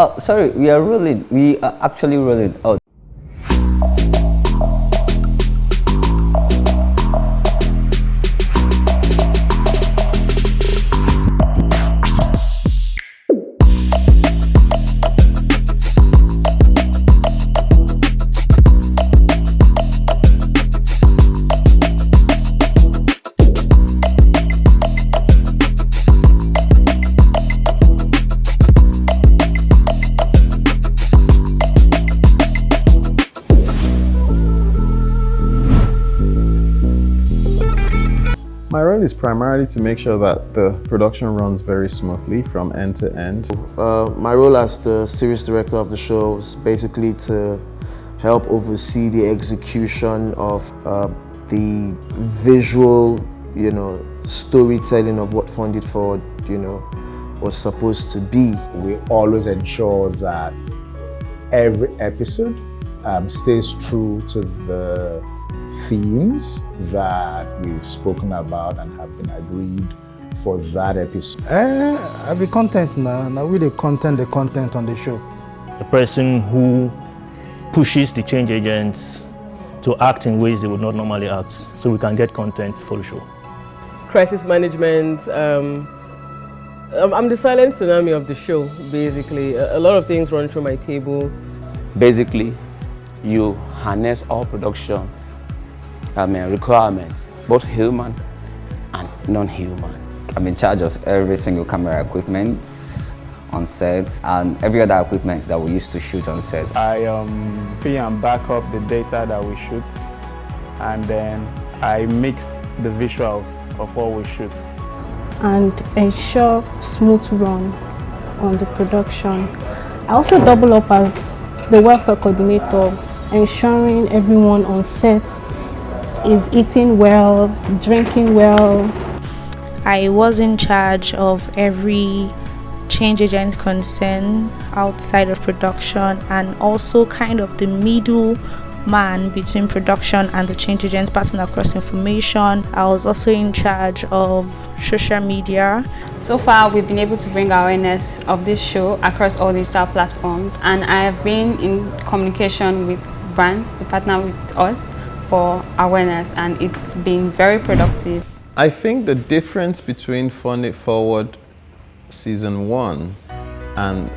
Oh, sorry, we are rolling. We are actually rolling. Oh. My role is primarily to make sure that the production runs very smoothly from end to end. My role as the series director of the show is basically to help oversee the execution of the visual, storytelling of what Fund It Forward, was supposed to be. We always ensure that every episode stays true to the themes that we've spoken about and have been agreed for that episode. I be content now we the content on the show. The person who pushes the change agents to act in ways they would not normally act, so we can get content for the show. Crisis management. I'm the silent tsunami of the show, basically. A lot of things run through my table. Basically, you harness all production requirements, both human and non-human. I'm in charge of every single camera equipment on set and every other equipment that we used to shoot on set. I pre and back up the data that we shoot, and then I mix the visuals of what we shoot. And ensure smooth run on the production. I also double up as the welfare coordinator, ensuring everyone on set is eating well, drinking well. I was in charge of every change agent concern outside of production, and also kind of the middle man between production and the change agents, passing across information. I was also in charge of social media. So far, we've been able to bring awareness of this show across all digital platforms, and I have been in communication with brands to partner with us for awareness, and it's been very productive. I think the difference between Fund It Forward Season 1 and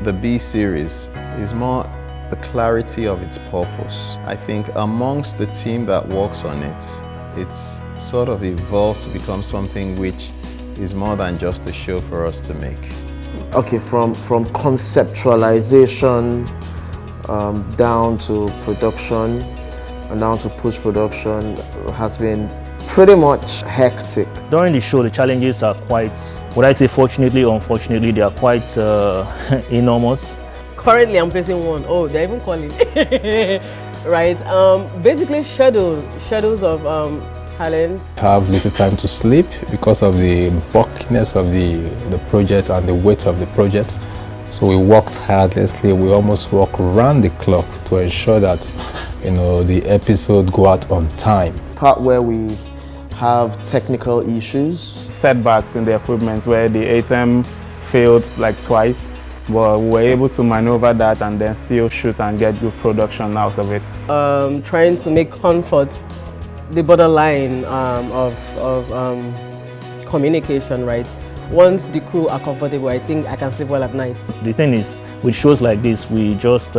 the B series is more the clarity of its purpose. I think amongst the team that works on it, it's sort of evolved to become something which is more than just a show for us to make. Okay, from conceptualization down to production and down to post-production has been pretty much hectic. During the show, the challenges are quite, would I say fortunately or unfortunately, they are quite enormous. Currently, I'm facing one. Oh, they're even calling. Right. Basically, schedules of talent. Have little time to sleep because of the bulkiness of the project and the weight of the project. So we worked tirelessly. We almost worked around the clock to ensure that the episode go out on time. Part where we have technical issues. Setbacks in the equipment where the ATEM failed like twice, but we were able to maneuver that and then still shoot and get good production out of it. Trying to make comfort the borderline of communication, right? Once the crew are comfortable, I think I can sleep well at night. The thing is, with shows like this, we just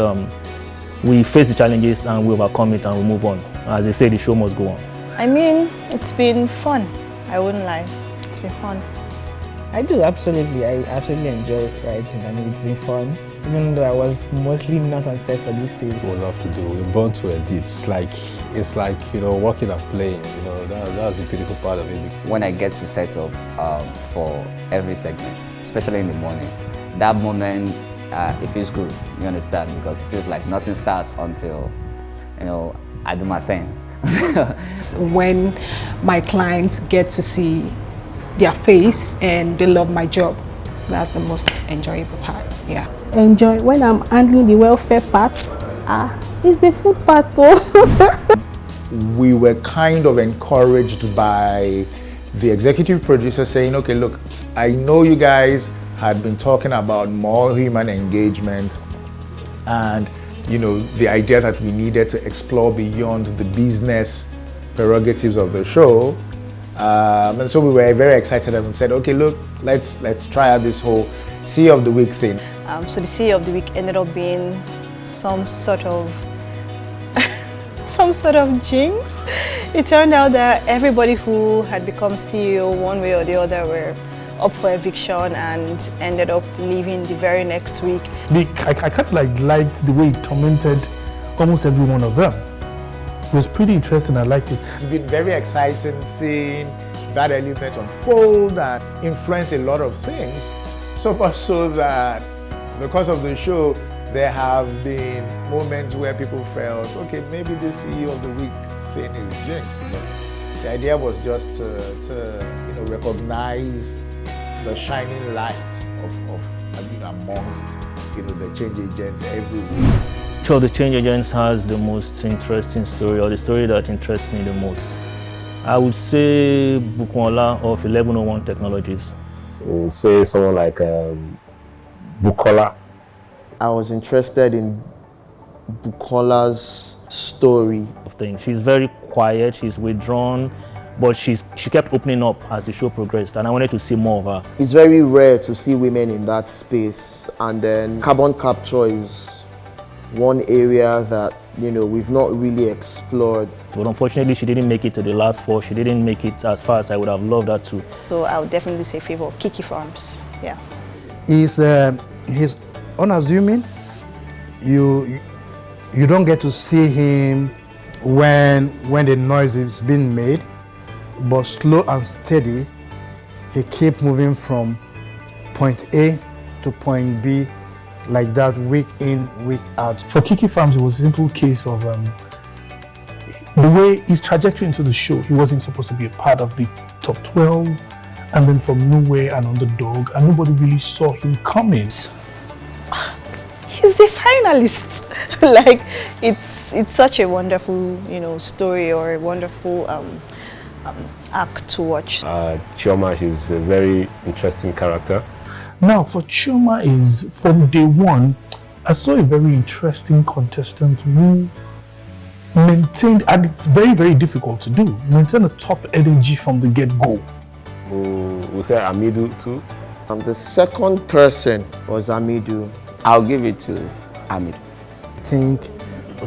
we face the challenges and we overcome it and we move on. As they say, the show must go on. I mean, it's been fun. I wouldn't lie. It's been fun. I do, absolutely. I absolutely enjoy writing. I mean, it's been fun. Even though I was mostly not on set for this season. We love to do. We're born to edit. It's like working and playing. That's the beautiful part of it. When I get to set up for every segment, especially in the morning, that moment it feels good. You understand? Because it feels like nothing starts until I do my thing. When my clients get to see their face and they love my job, that's the most enjoyable part. Yeah. Enjoy when I'm handling the welfare part. It's the food part though. We were kind of encouraged by the executive producer saying, okay, look, I know you guys had been talking about more human engagement and, the idea that we needed to explore beyond the business prerogatives of the show. And so we were very excited and said, okay, look, let's try out this whole CEO of the Week thing. So the CEO of the Week ended up being some sort of some sort of jinx. It turned out that everybody who had become CEO one way or the other were up for eviction and ended up leaving the very next week. I kind of liked the way it tormented almost every one of them. It was pretty interesting, I liked it. It's been very exciting seeing that element unfold and influence a lot of things. So much so that because of the show, there have been moments where people felt, okay, maybe the CEO of the Week thing is jinxed. But the idea was just to recognize the shining light of amongst the change agents every week. So the change agents has the most interesting story, or the story that interests me the most. I would say Bukola of 1101 Technologies. We would say someone like Bukola. I was interested in Bukola's story. She's very quiet, she's withdrawn, but she kept opening up as the show progressed, and I wanted to see more of her. It's very rare to see women in that space, and then carbon capture is one area that we've not really explored. But unfortunately, she didn't make it to the last 4. She didn't make it as far as I would have loved her to. So I would definitely say favor of Kiki Farms. Yeah. He's unassuming. You don't get to see him when the noise is being made, but slow and steady, he keep moving from point A to point B like that, week in, week out. For Kiki Farms, it was a simple case of the way his trajectory into the show. He wasn't supposed to be a part of the top 12, and then from nowhere an underdog, and nobody really saw him coming. He's a finalist. Like it's such a wonderful story, or a wonderful act to watch. Chioma is a very interesting character. Now for Chioma is, from day one, I saw a very interesting contestant who maintained, and it's very, very difficult to do, maintain a top energy from the get-go. We'll say Amidu too. The second person was Amidu. I'll give it to Amidu. I think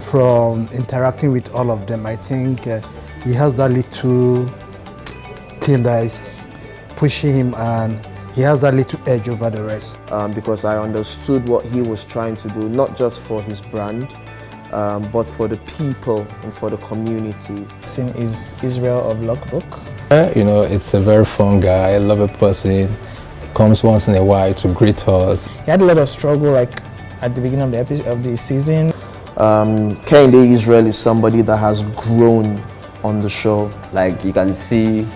from interacting with all of them, I think he has that little thing that is pushing him, and he has that little edge over the rest. Because I understood what he was trying to do, not just for his brand, but for the people and for the community. Is Israel of Lockbook. It's a very fun guy, a lovely person. Comes once in a while to greet us. He had a lot of struggle, like at the beginning of the season. Kehinde Israel is somebody that has grown on the show. Like you can see, it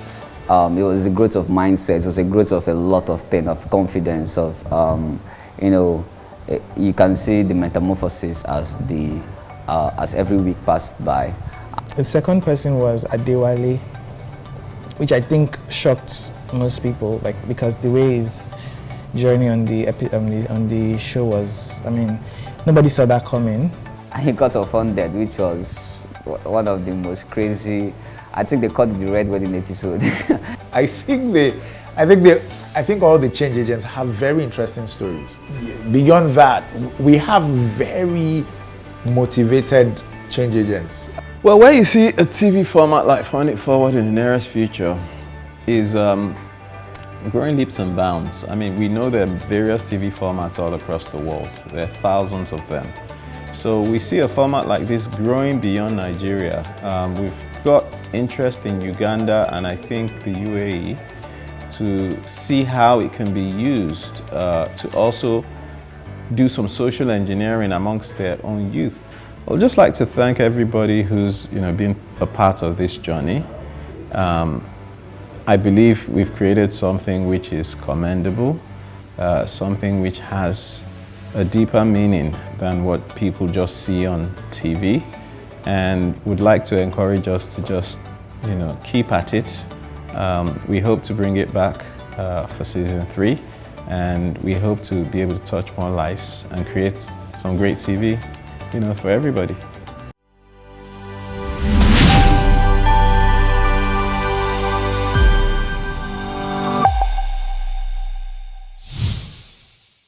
was a growth of mindset. It was a growth of a lot of things, of confidence, of you can see the metamorphosis as every week passed by. The second person was Adewale, which I think shocked most people, because the way his journey on the show was, nobody saw that coming. And he got offended, which was one of the most crazy. I think they called it the Red Wedding episode. I think all the change agents have very interesting stories. Beyond that, we have very motivated change agents. Well, where you see a TV format like Fund It Forward in the nearest future is growing leaps and bounds. We know there are various TV formats all across the world. There are thousands of them. So we see a format like this growing beyond Nigeria. We've got interest in Uganda and I think the UAE to see how it can be used to also do some social engineering amongst their own youth. I'd just like to thank everybody who's been a part of this journey. I believe we've created something which is commendable, something which has a deeper meaning than what people just see on TV, and would like to encourage us to just keep at it. We hope to bring it back for season 3, and we hope to be able to touch more lives and create some great TV, for everybody.